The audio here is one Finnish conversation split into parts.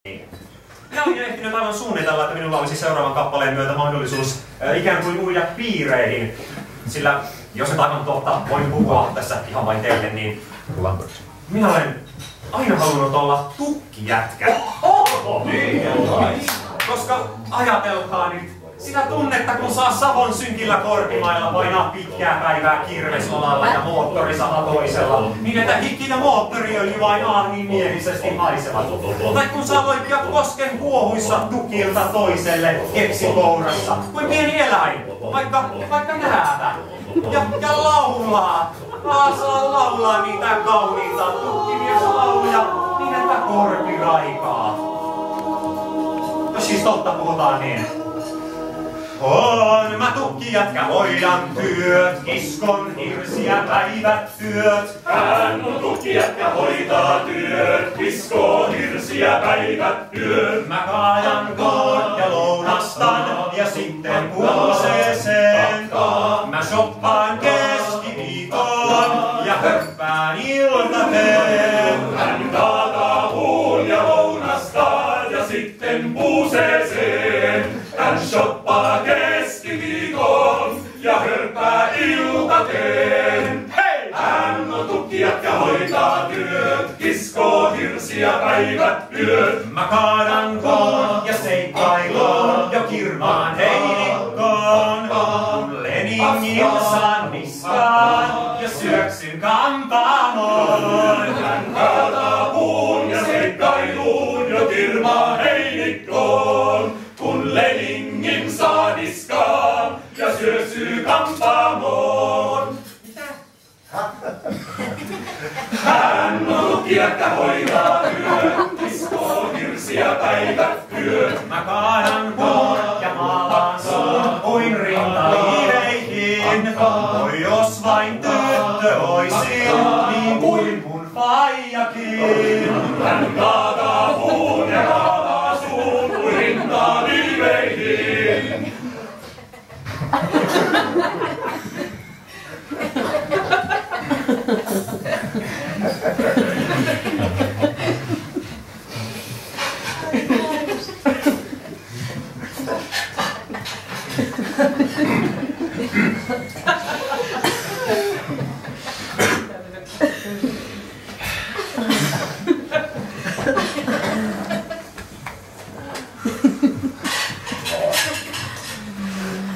Minä olin ehtinyt aivan suunnitella, että minulla olisi seuraavan kappaleen myötä mahdollisuus ikään kuin uida piireihin. Sillä, jos nyt aivan totta voin puhua tässä ihan vain teille, niin minä olen aina halunnut olla tukkijätkä. Koska ajatelkaa nyt, sitä tunnetta kun saa Savon synkillä korpimailla painaa pitkää päivää kirvesolalla ja moottorisaha toisella, niin että hikki ja moottoriöljy vain ahdinmielisesti haisevat. Tai kun saa loikkia kosken huohuissa tukilta toiselle kepsikourassa, kuin pieni eläin, vaikka näätä. Ja laulaa, saa laulaa niitä kauniita tukkimieslauluja, niin että korpi raikaa. Jos siis totta puhutaan niin. On mä tukkijätkä hoidan työt, kiskon hirsiä päivät yöt. Hän on tukkijätkä hoitaa työt, kiskoo hirsiä päivät yöt. Mä kaadan koon ja lounastan ja sitten kuuseeseen. Mä shoppaan keskiviikon ja höppään iltateen. Hän kaataa puun ja lounastaa ja sitten puuseeseen. Hän shoppaa keskiviikon ja hörppää iltateen. Hei! Hän on tukkijätkä hoitaa työt, kiskoo hirsiä päivät yöt. Mä kaadan koon ja seikkailoon jo kirmaan heinikkoon. Leningin saan niskaan ja syöksyn kampaamoon. Hän kaataa puun ja seikkailuun jo kirmaan heinikkoon. Kun Leningin saa niskaan ja syöksyy kampaamoon. Hän on tukkijätkä hoitaa työt, kiskoo hirsiä päivät yöt. Mä kaadan koon ja maalaan suun kuin rintaliiveihin. Oi jos vain tyttö oisin, niin kuin mun faijakin. Hän kaataa puun ja kaataa suun kuin rintaliiveihin.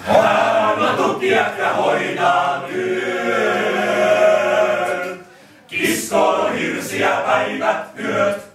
Hän on tukkijätkä hoidaa työt, kiskoo hirsiä päivät yöt.